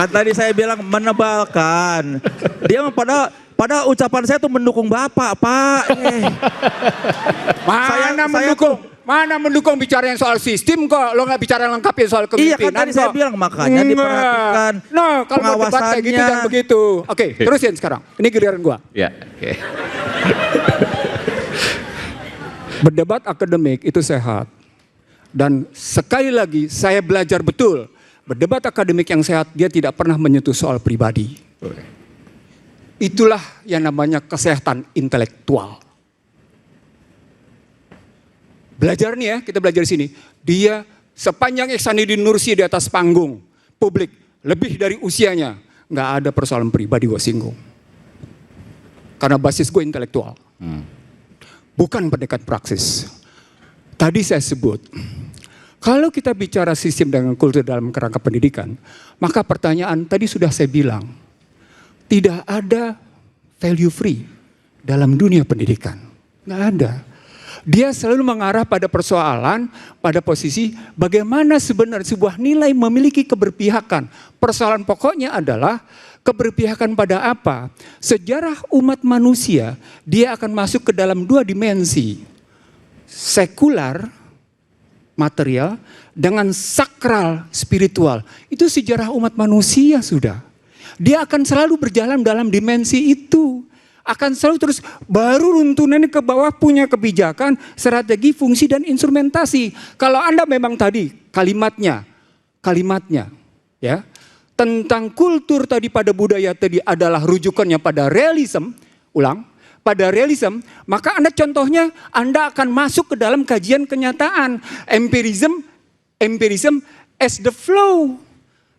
Kan tadi saya bilang menebalkan. Dia pada ucapan saya tuh mendukung Bapak, Pak. Mana mendukung bicara yang soal sistem kok, lo nggak bicara lengkapin soal kepemimpinan. Iya kan tadi saya bilang makanya diperhatikan. Kalau mau debat kayak gitu jangan begitu. Oke, terusin sekarang. Ini giliran gua. Ya, oke. Berdebat akademik itu sehat. Dan sekali lagi saya belajar betul. Berdebat akademik yang sehat dia tidak pernah menyentuh soal pribadi. Itulah yang namanya kesehatan intelektual. Belajar nih ya, kita belajar di sini. Dia sepanjang Ihsanuddin Nursi di atas panggung publik, lebih dari usianya, nggak ada persoalan pribadi gue singgung. Karena basis gue intelektual. Bukan pendekat praksis. Tadi saya sebut, kalau kita bicara sistem dengan kultur dalam kerangka pendidikan, maka pertanyaan tadi sudah saya bilang, tidak ada value free dalam dunia pendidikan. Nggak ada. Dia selalu mengarah pada persoalan, pada posisi bagaimana sebenarnya sebuah nilai memiliki keberpihakan. Persoalan pokoknya adalah keberpihakan pada apa? Sejarah umat manusia, dia akan masuk ke dalam dua dimensi. Sekular, material, dengan sakral, spiritual. Itu sejarah umat manusia sudah. Dia akan selalu berjalan dalam dimensi itu. Akan selalu terus baru runtunannya ke bawah punya kebijakan, strategi, fungsi dan instrumentasi. Kalau Anda memang tadi kalimatnya ya tentang kultur tadi pada budaya tadi adalah rujukannya pada realism, pada realism, maka Anda contohnya Anda akan masuk ke dalam kajian kenyataan, empirism as the flow.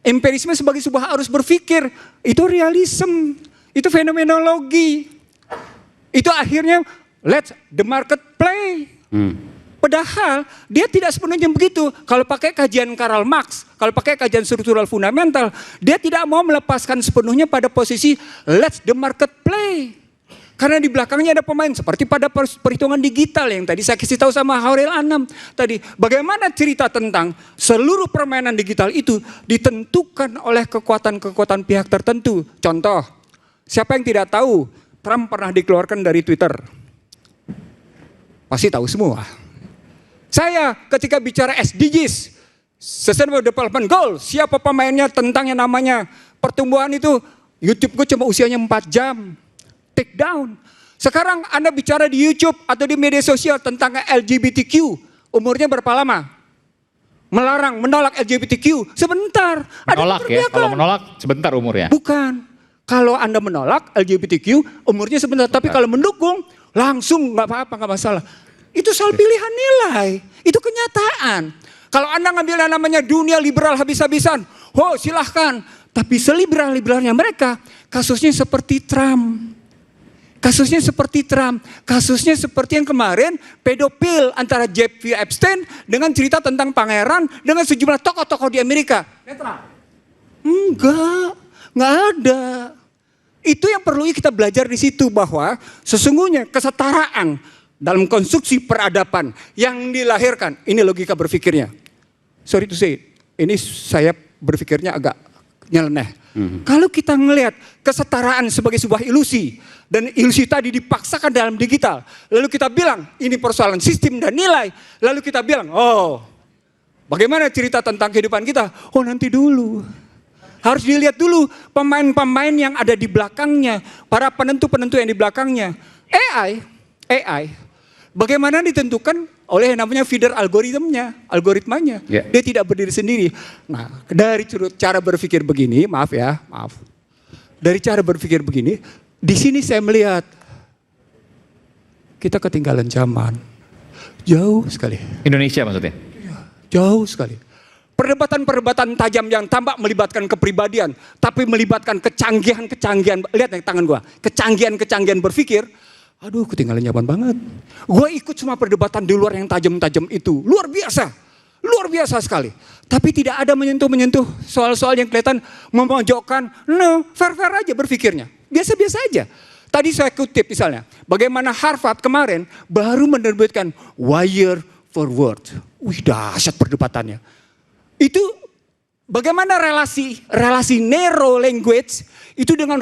Empirisme sebagai sebuah arus berpikir, itu realism, itu fenomenologi. Itu akhirnya let the market play. Padahal dia tidak sepenuhnya begitu. Kalau pakai kajian Karl Marx, kalau pakai kajian struktural fundamental, dia tidak mau melepaskan sepenuhnya pada posisi let the market play. Karena di belakangnya ada pemain seperti pada perhitungan digital yang tadi saya kasih tahu sama Hauril Anam tadi. Bagaimana cerita tentang seluruh permainan digital itu ditentukan oleh kekuatan-kekuatan pihak tertentu. Contoh, siapa yang tidak tahu Trump pernah dikeluarkan dari Twitter? Pasti tahu semua. Saya ketika bicara SDGs, Sustainable Development Goal, siapa pemainnya tentang yang namanya pertumbuhan itu, YouTube gue cuma usianya 4 jam. Take down. Sekarang Anda bicara di YouTube atau di media sosial tentang LGBTQ, umurnya berapa lama? Menolak LGBTQ, sebentar. Menolak ya, kalau menolak sebentar umurnya. Bukan. Kalau Anda menolak LGBTQ, umurnya sebentar. Tapi kalau mendukung, langsung nggak apa-apa, nggak masalah. Itu soal pilihan nilai. Itu kenyataan. Kalau Anda ngambil yang namanya dunia liberal habis-habisan, oh silahkan. Tapi seliberal-liberalnya mereka, kasusnya seperti Trump. Kasusnya seperti yang kemarin pedofil antara Jeffrey Epstein dengan cerita tentang pangeran dengan sejumlah tokoh-tokoh di Amerika. Netral? Nggak ada. Itu yang perlu kita belajar di situ bahwa sesungguhnya kesetaraan dalam konstruksi peradaban yang dilahirkan, ini logika berpikirnya. Sorry to say, ini saya berpikirnya agak nyeleneh. Kalau kita ngelihat kesetaraan sebagai sebuah ilusi dan ilusi tadi dipaksakan dalam digital, lalu kita bilang ini persoalan sistem dan nilai, lalu kita bilang, oh, bagaimana cerita tentang kehidupan kita? Oh, nanti dulu. Harus dilihat dulu pemain-pemain yang ada di belakangnya, para penentu-penentu yang di belakangnya. AI, bagaimana ditentukan oleh yang namanya feeder algoritmanya. Yeah. Dia tidak berdiri sendiri. Nah, dari cara berpikir begini, maaf. Dari cara berpikir begini, di sini saya melihat kita ketinggalan zaman. Jauh sekali. Indonesia maksudnya? Jauh sekali. Perdebatan-perdebatan tajam yang tampak melibatkan kepribadian, tapi melibatkan kecanggihan, lihat nih tangan gua, kecanggihan berpikir, aduh ketinggalan zaman banget. Gua ikut semua perdebatan di luar yang tajam-tajam itu, luar biasa sekali. Tapi tidak ada menyentuh soal-soal yang kelihatan memojokkan, no, fair-fair aja berpikirnya, biasa-biasa aja. Tadi saya kutip misalnya, bagaimana Harvard kemarin baru menerbitkan Wire for Word. Wih dahsyat perdebatannya. Itu bagaimana relasi narrow language itu dengan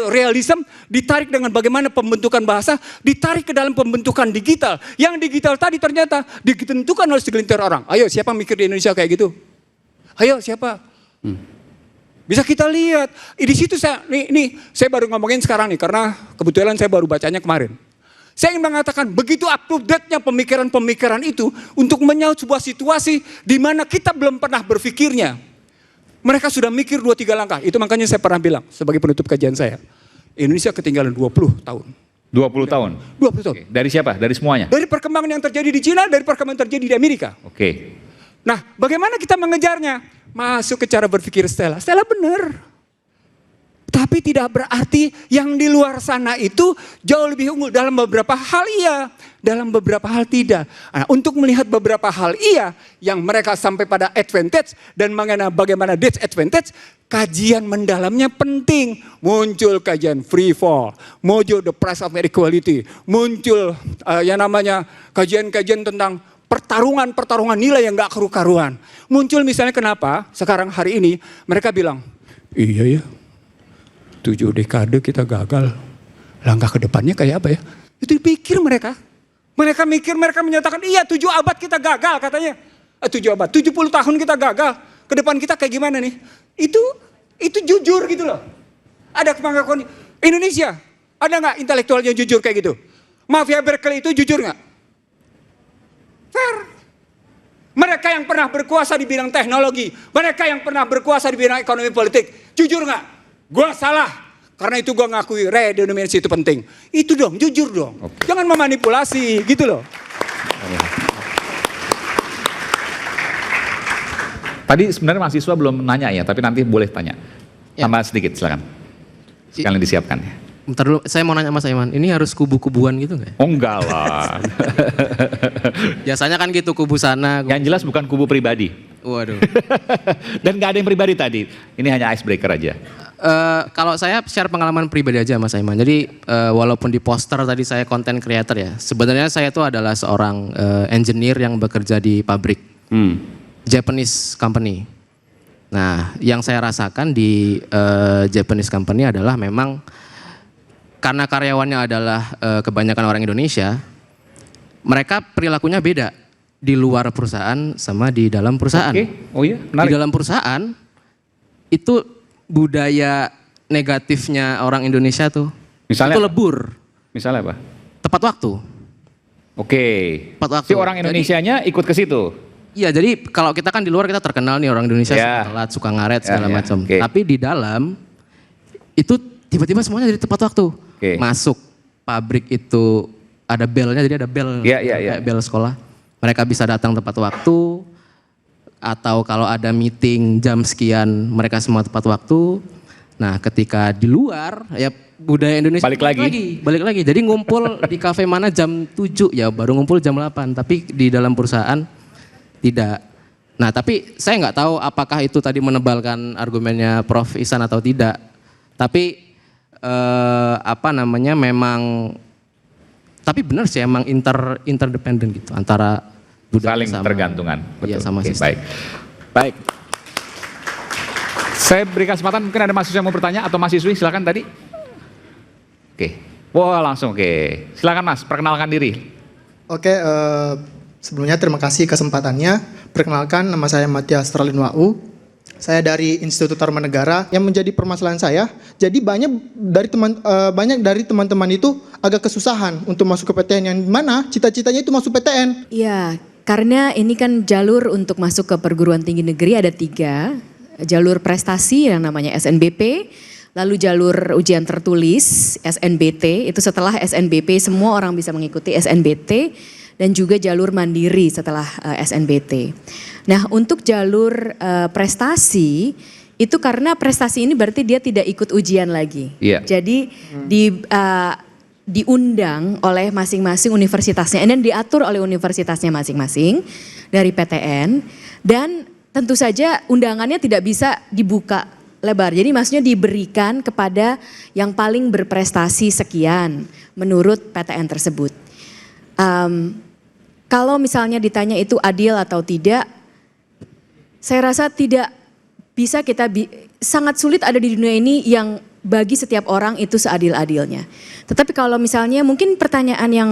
realism ditarik dengan bagaimana pembentukan bahasa ditarik ke dalam pembentukan digital. Yang digital tadi ternyata ditentukan oleh segelintir orang. Ayo siapa mikir di Indonesia kayak gitu? Ayo siapa? Bisa kita lihat. Di situ saya baru ngomongin sekarang nih karena kebetulan saya baru bacanya kemarin. Saya ingin mengatakan begitu up to date-nya pemikiran-pemikiran itu untuk menyaut sebuah situasi di mana kita belum pernah berpikirnya. Mereka sudah mikir 2-3 langkah. Itu makanya saya pernah bilang sebagai penutup kajian saya. Indonesia ketinggalan 20 tahun. 20 tahun? 20 tahun. Oke. Dari siapa? Dari semuanya? Dari perkembangan yang terjadi di Cina, dari perkembangan yang terjadi di Amerika. Oke. Nah, bagaimana kita mengejarnya? Masuk ke cara berpikir Stella. Stella benar. Tapi tidak berarti yang di luar sana itu jauh lebih unggul. Dalam beberapa hal iya, dalam beberapa hal tidak. Nah, untuk melihat beberapa hal iya yang mereka sampai pada advantage dan bagaimana disadvantage, kajian mendalamnya penting. Muncul kajian free fall, muncul the price of equality, muncul yang namanya kajian-kajian tentang pertarungan nilai yang gak karu-karuan. Muncul misalnya kenapa sekarang hari ini mereka bilang, iya ya. 7 dekade kita gagal. Langkah ke depannya kayak apa ya? Itu dipikir mereka. Mereka mikir, mereka menyatakan, iya 7 abad kita gagal katanya. 7 abad, 70 tahun kita gagal. Ke depan kita kayak gimana nih? Itu jujur gitu loh. Ada pengakuan Indonesia, ada nggak intelektual yang jujur kayak gitu? Mafia Berkeley itu jujur nggak? Fair. Mereka yang pernah berkuasa di bidang teknologi, mereka yang pernah berkuasa di bidang ekonomi politik, jujur nggak? Gua salah, karena itu gua ngakui redenominasi itu penting. Itu dong, jujur dong. Okay. Jangan memanipulasi, gitu loh. Tadi sebenarnya mahasiswa belum nanya ya, tapi nanti boleh tanya. Tambah sedikit, silakan. Sekalian disiapkan ya. Bentar dulu, saya mau nanya Mas Aiman, ini harus kubu-kubuan gitu nggak? Oh enggak lah. Biasanya kan gitu, kubu sana. Yang jelas bukan kubu pribadi. Waduh. Dan nggak ada yang pribadi tadi. Ini hanya icebreaker aja. Kalau saya share pengalaman pribadi aja Mas Aiman. Jadi walaupun di poster tadi saya content creator ya. Sebenarnya saya itu adalah seorang engineer yang bekerja di pabrik. Japanese company. Nah yang saya rasakan di Japanese company adalah memang karena karyawannya adalah kebanyakan orang Indonesia. Mereka perilakunya beda di luar perusahaan sama di dalam perusahaan. Oke. Oh iya, menarik. Di dalam perusahaan itu budaya negatifnya orang Indonesia tuh, misalnya itu lebur. Misalnya apa? Tepat waktu. Oke. Tepat waktu. Si orang Indonesianya ikut ke situ. Iya, jadi kalau kita kan di luar kita terkenal nih orang Indonesia suka telat, suka ngaret segala macam. Okay. Tapi di dalam itu tiba-tiba semuanya jadi tepat waktu. Okay. Masuk pabrik itu ada belnya, jadi ada bel kayak bel sekolah. Mereka bisa datang tepat waktu. Atau kalau ada meeting jam sekian mereka semua tepat waktu. Nah ketika di luar ya budaya Indonesia balik lagi. Jadi ngumpul di kafe mana jam 7 ya baru ngumpul jam 8. Tapi di dalam perusahaan tidak. Nah tapi saya nggak tahu apakah itu tadi menebalkan argumennya Prof Ihsan atau tidak. Tapi memang tapi benar sih emang interdependen gitu antara saling tergantungan. Iya sama sistem. Baik. Saya beri kesempatan mungkin ada mahasiswa yang mau bertanya atau mahasiswi silakan tadi. Oke. Wah langsung oke. Silakan Mas, perkenalkan diri. Oke, sebelumnya terima kasih kesempatannya. Perkenalkan nama saya Matias Terlin Wau. Saya dari Institut Tarumanegara. Yang menjadi permasalahan saya, jadi banyak dari teman-teman itu agak kesusahan untuk masuk ke PTN yang mana cita-citanya itu masuk PTN. Iya, karena ini kan jalur untuk masuk ke perguruan tinggi negeri ada 3. Jalur prestasi yang namanya SNBP, lalu jalur ujian tertulis SNBT, itu setelah SNBP semua orang bisa mengikuti SNBT, dan juga jalur mandiri setelah SNBT. Nah untuk jalur prestasi, itu karena prestasi ini berarti dia tidak ikut ujian lagi. Yeah. Jadi diundang oleh masing-masing universitasnya dan diatur oleh universitasnya masing-masing dari PTN, dan tentu saja undangannya tidak bisa dibuka lebar. Jadi maksudnya diberikan kepada yang paling berprestasi sekian menurut PTN tersebut. Kalau misalnya ditanya itu adil atau tidak, saya rasa tidak bisa sangat sulit ada di dunia ini yang bagi setiap orang itu seadil-adilnya. Tetapi kalau misalnya mungkin pertanyaan yang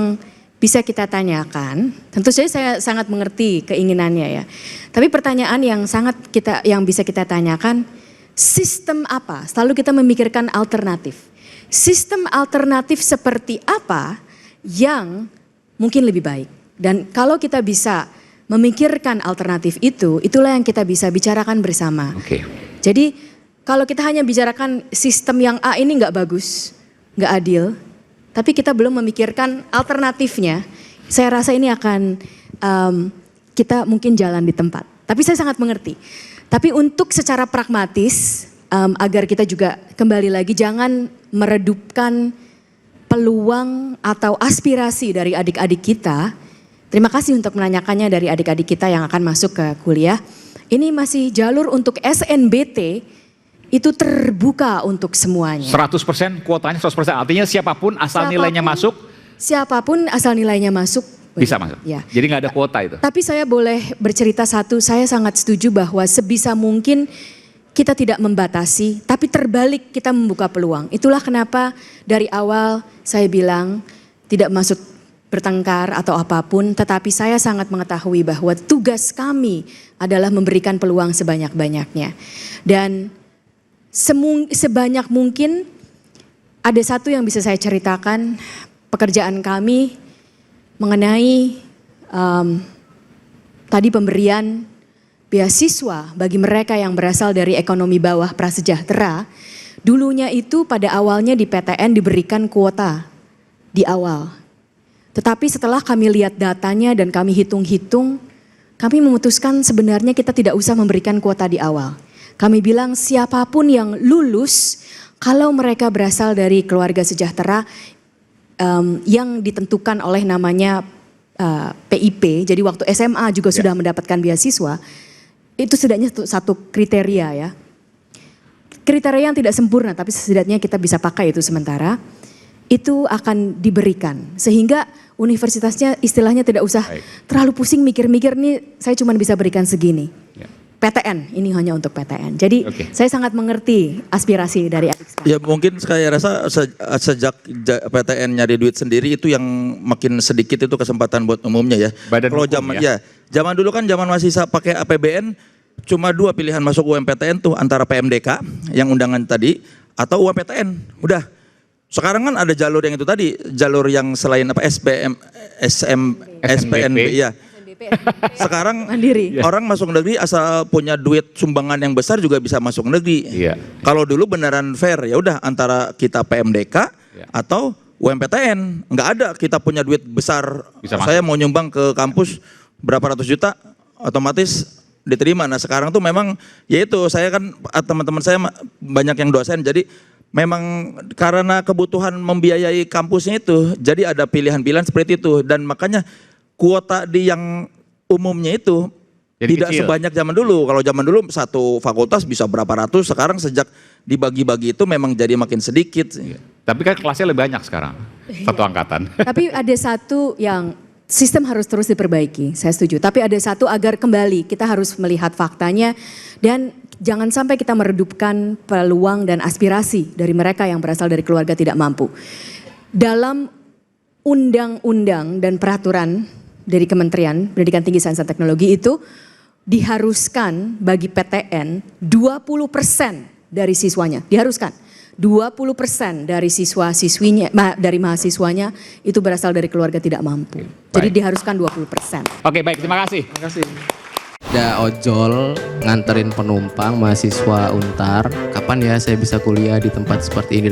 bisa kita tanyakan, tentu saja saya sangat mengerti keinginannya ya. Tapi pertanyaan yang bisa kita tanyakan, sistem apa? Selalu kita memikirkan alternatif. Sistem alternatif seperti apa yang mungkin lebih baik? Dan kalau kita bisa memikirkan alternatif itu, itulah yang kita bisa bicarakan bersama. Oke. Jadi kalau kita hanya bicarakan sistem yang A ini nggak bagus, nggak adil, tapi kita belum memikirkan alternatifnya, saya rasa ini akan kita mungkin jalan di tempat. Tapi saya sangat mengerti. Tapi untuk secara pragmatis, agar kita juga kembali lagi jangan meredupkan peluang atau aspirasi dari adik-adik kita. Terima kasih untuk menanyakannya dari adik-adik kita yang akan masuk ke kuliah. Ini masih jalur untuk SNBT itu terbuka untuk semuanya. 100% kuotanya 100%, artinya siapapun asal nilainya masuk. Siapapun asal nilainya masuk. Bisa masuk, ya. Jadi nggak ada kuota itu. Tapi saya boleh bercerita satu, saya sangat setuju bahwa sebisa mungkin kita tidak membatasi, tapi terbalik kita membuka peluang. Itulah kenapa dari awal saya bilang tidak masuk bertengkar atau apapun, tetapi saya sangat mengetahui bahwa tugas kami adalah memberikan peluang sebanyak-banyaknya. Dan sebanyak mungkin ada satu yang bisa saya ceritakan, pekerjaan kami mengenai tadi pemberian beasiswa bagi mereka yang berasal dari ekonomi bawah prasejahtera. Dulunya itu pada awalnya di PTN diberikan kuota di awal. Tetapi setelah kami lihat datanya dan kami hitung-hitung, kami memutuskan sebenarnya kita tidak usah memberikan kuota di awal. Kami bilang siapapun yang lulus, kalau mereka berasal dari keluarga sejahtera yang ditentukan oleh namanya PIP, jadi waktu SMA juga sudah mendapatkan beasiswa, itu setidaknya satu kriteria ya. Kriteria yang tidak sempurna tapi setidaknya kita bisa pakai itu sementara, itu akan diberikan. Sehingga universitasnya istilahnya tidak usah terlalu pusing mikir-mikir nih saya cuma bisa berikan segini. PTN, ini hanya untuk PTN. Jadi saya sangat mengerti aspirasi dari adik sekarang. Ya mungkin saya rasa sejak PTN nyari duit sendiri itu yang makin sedikit itu kesempatan buat umumnya ya. Kalau zaman dulu kan zaman masih pakai APBN cuma 2 pilihan masuk UMPTN tuh antara PMDK yang undangan tadi atau UMPTN. Udah. Sekarang kan ada jalur yang itu tadi, jalur yang selain apa SPNB ya. Sekarang mandiri. Orang masuk negeri asal punya duit sumbangan yang besar juga bisa masuk negeri. Iya. Kalau dulu beneran fair ya udah antara kita PMDK atau UMPTN. Nggak ada kita punya duit besar. Saya mau nyumbang ke kampus berapa ratus juta otomatis diterima. Nah sekarang tuh memang ya itu saya kan teman-teman saya banyak yang dosen jadi memang karena kebutuhan membiayai kampusnya itu jadi ada pilihan-pilihan seperti itu dan makanya kuota di yang umumnya itu jadi tidak kecil. Sebanyak zaman dulu. Kalau zaman dulu satu fakultas bisa berapa ratus, sekarang sejak dibagi-bagi itu memang jadi makin sedikit. Tapi kan kelasnya lebih banyak sekarang, satu angkatan. Tapi ada satu yang sistem harus terus diperbaiki, saya setuju. Tapi ada satu agar kembali kita harus melihat faktanya dan jangan sampai kita meredupkan peluang dan aspirasi dari mereka yang berasal dari keluarga tidak mampu. Dalam undang-undang dan peraturan dari Kementerian Pendidikan Tinggi Sains dan Teknologi itu diharuskan bagi PTN 20% dari siswanya, diharuskan 20% dari siswa-siswinya, dari mahasiswanya itu berasal dari keluarga tidak mampu. Jadi diharuskan 20%. Oke baik, terima kasih. Terima kasih. Ada ojol nganterin penumpang mahasiswa Untar, kapan ya saya bisa kuliah di tempat seperti ini?